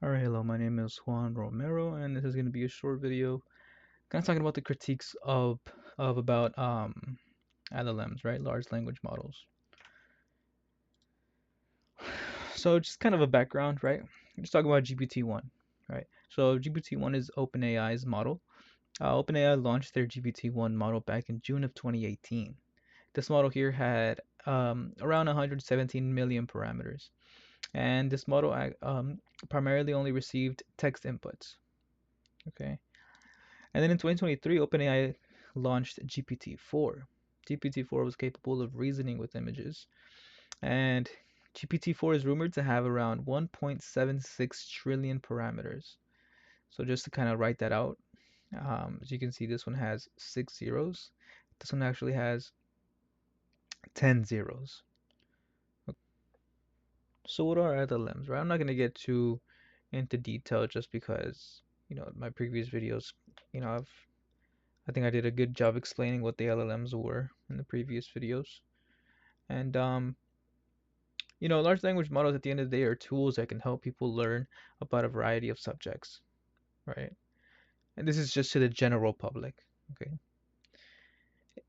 Alright, hello, my name is Juan Romero, and this is going to be a short video kind of talking about the critiques of about LLMs, right? Large language models. So just kind of a background, right? Just talking about GPT-1, right? So GPT-1 is OpenAI's model. OpenAI launched their GPT-1 model back in June of 2018. This model here had around 117 million parameters, and this model primarily only received text inputs. Okay. And then in 2023, OpenAI launched GPT-4. GPT-4 was capable of reasoning with images, and GPT-4 is rumored to have around 1.76 trillion parameters. So just to kind of write that out, as you can see, this one has 6 zeros. This one actually has 10 zeros. So what are LLMs, right? I'm not going to get too into detail just because, my previous videos, I think I did a good job explaining what the LLMs were in the previous videos. And large language models at the end of the day are tools that can help people learn about a variety of subjects, right? And this is just to the general public, okay?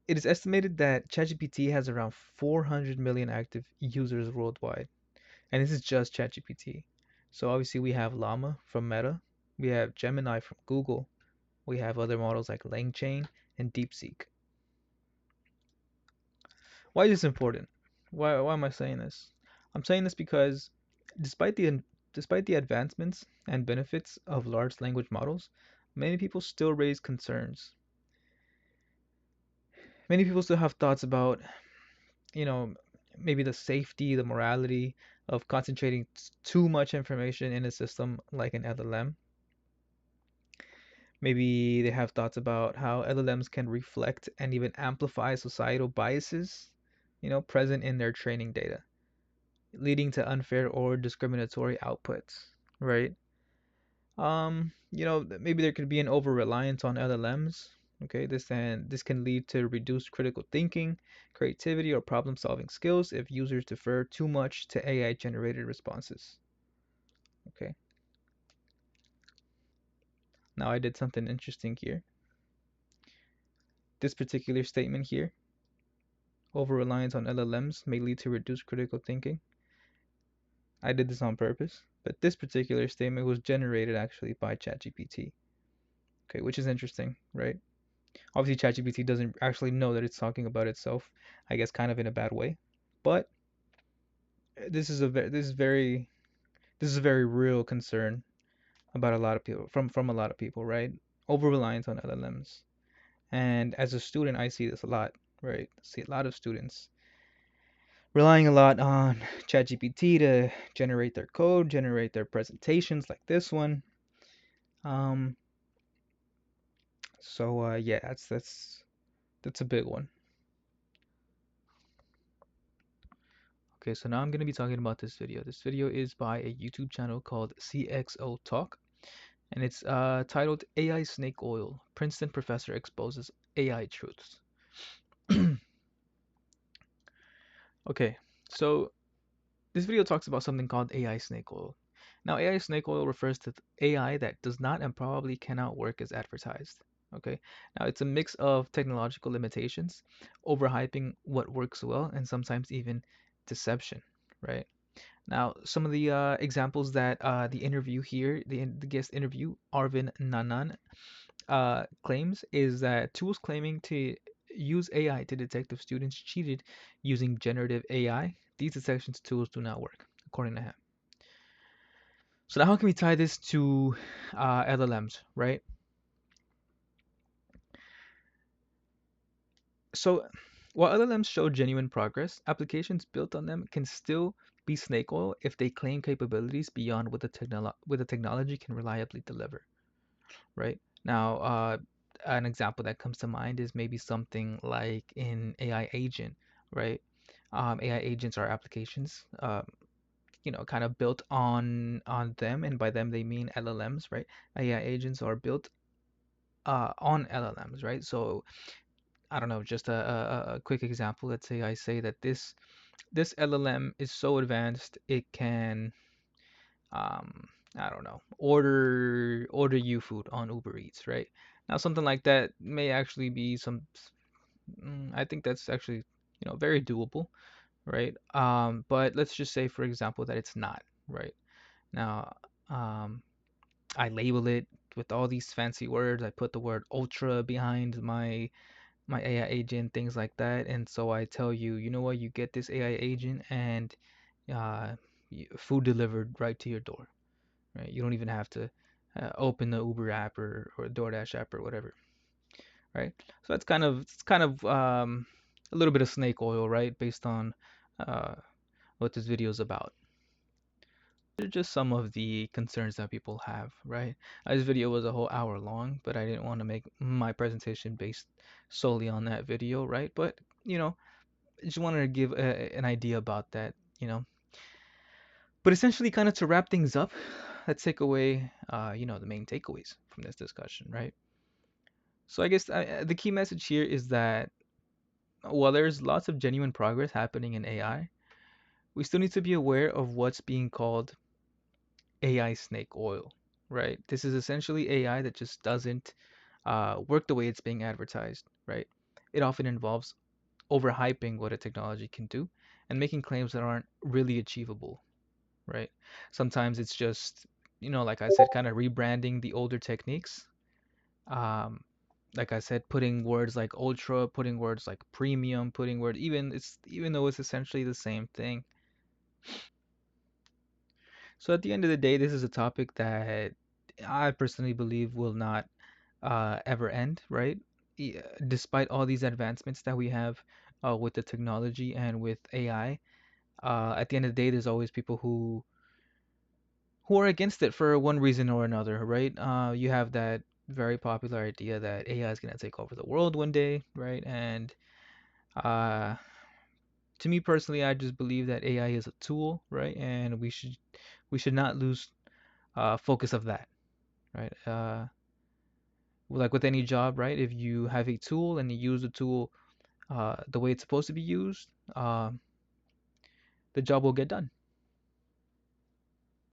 It is estimated that ChatGPT has around 400 million active users worldwide, and this is just ChatGPT. So obviously we have Llama from Meta, we have Gemini from Google, we have other models like LangChain and DeepSeek. Why is this important? Why am I saying this? I'm saying this because despite the advancements and benefits of large language models, many people still raise concerns. Many people still have thoughts about, you know, maybe the safety, the morality of concentrating too much information in a system like an LLM. Maybe they have thoughts about how LLMs can reflect and even amplify societal biases, present in their training data, leading to unfair or discriminatory outputs, right? Maybe there could be an over-reliance on LLMs. Okay, this can lead to reduced critical thinking, creativity, or problem-solving skills if users defer too much to AI-generated responses. Okay, now I did something interesting here. This particular statement here, over-reliance on LLMs may lead to reduced critical thinking. I did this on purpose, but this particular statement was generated actually by ChatGPT. Okay, which is interesting, right? Obviously, ChatGPT doesn't actually know that it's talking about itself, I guess kind of in a bad way. But this is a very real concern about a lot of people from a lot of people, right? Over reliance on LLMs. And as a student, I see this a lot, right? I see a lot of students relying a lot on ChatGPT to generate their code, generate their presentations like this one. Um, yeah, that's a big one. Okay, so now I'm going to be talking about this video. This video is by a YouTube channel called CXO Talk, and it's titled AI Snake Oil. Princeton professor exposes AI truths. Okay, so this video talks about something called AI snake oil. Now, AI snake oil refers to AI that does not and probably cannot work as advertised. Okay, now it's a mix of technological limitations, overhyping what works well, and sometimes even deception, right? Now, some of the examples that the interview here, the guest interview, Arvin Nanan, claims is that tools claiming to use AI to detect if students cheated using generative AI, these detection tools do not work, according to him. So now how can we tie this to LLMs, right? So while LLMs show genuine progress, applications built on them can still be snake oil if they claim capabilities beyond what the technology can reliably deliver, right? Now, an example that comes to mind is maybe something like an AI agent, right? AI agents are applications, kind of built on them, and by them they mean LLMs, right? AI agents are built on LLMs, right? So I don't know, just a quick example. Let's say I say that this LLM is so advanced it can I don't know, order you food on Uber Eats, right? Now something like that may actually be I think that's actually, very doable, right? But let's just say, for example, that it's not, right? Now, um, I label it with all these fancy words. I put the word ultra behind my AI agent, things like that. And so I tell you, you know what, you get this AI agent and uh, food delivered right to your door, right? You don't even have to open the Uber app or DoorDash app or whatever, right? So it's kind of a little bit of snake oil, right? Based on uh, what this video is about. They're just some of the concerns that people have, right? This video was a whole hour long, but I didn't want to make my presentation based solely on that video, right? But, I just wanted to give an idea about that, you know. But essentially, kind of to wrap things up, let's take away, the main takeaways from this discussion, right? So I guess the key message here is that while there's lots of genuine progress happening in AI, we still need to be aware of what's being called AI snake oil, right? This is essentially AI that just doesn't work the way it's being advertised, right? It often involves overhyping what a technology can do and making claims that aren't really achievable, right? Sometimes it's just, like I said, kind of rebranding the older techniques. Um, like I said, putting words like ultra, putting words like premium, putting word even though it's essentially the same thing. So at the end of the day, this is a topic that I personally believe will not ever end, right? Despite all these advancements that we have with the technology and with AI, at the end of the day, there's always people who are against it for one reason or another, right? You have that very popular idea that AI is going to take over the world one day, right? And uh, to me personally, I just believe that AI is a tool, right? And we should not lose focus of that, right? Like with any job, right? If you have a tool and you use the tool the way it's supposed to be used, the job will get done,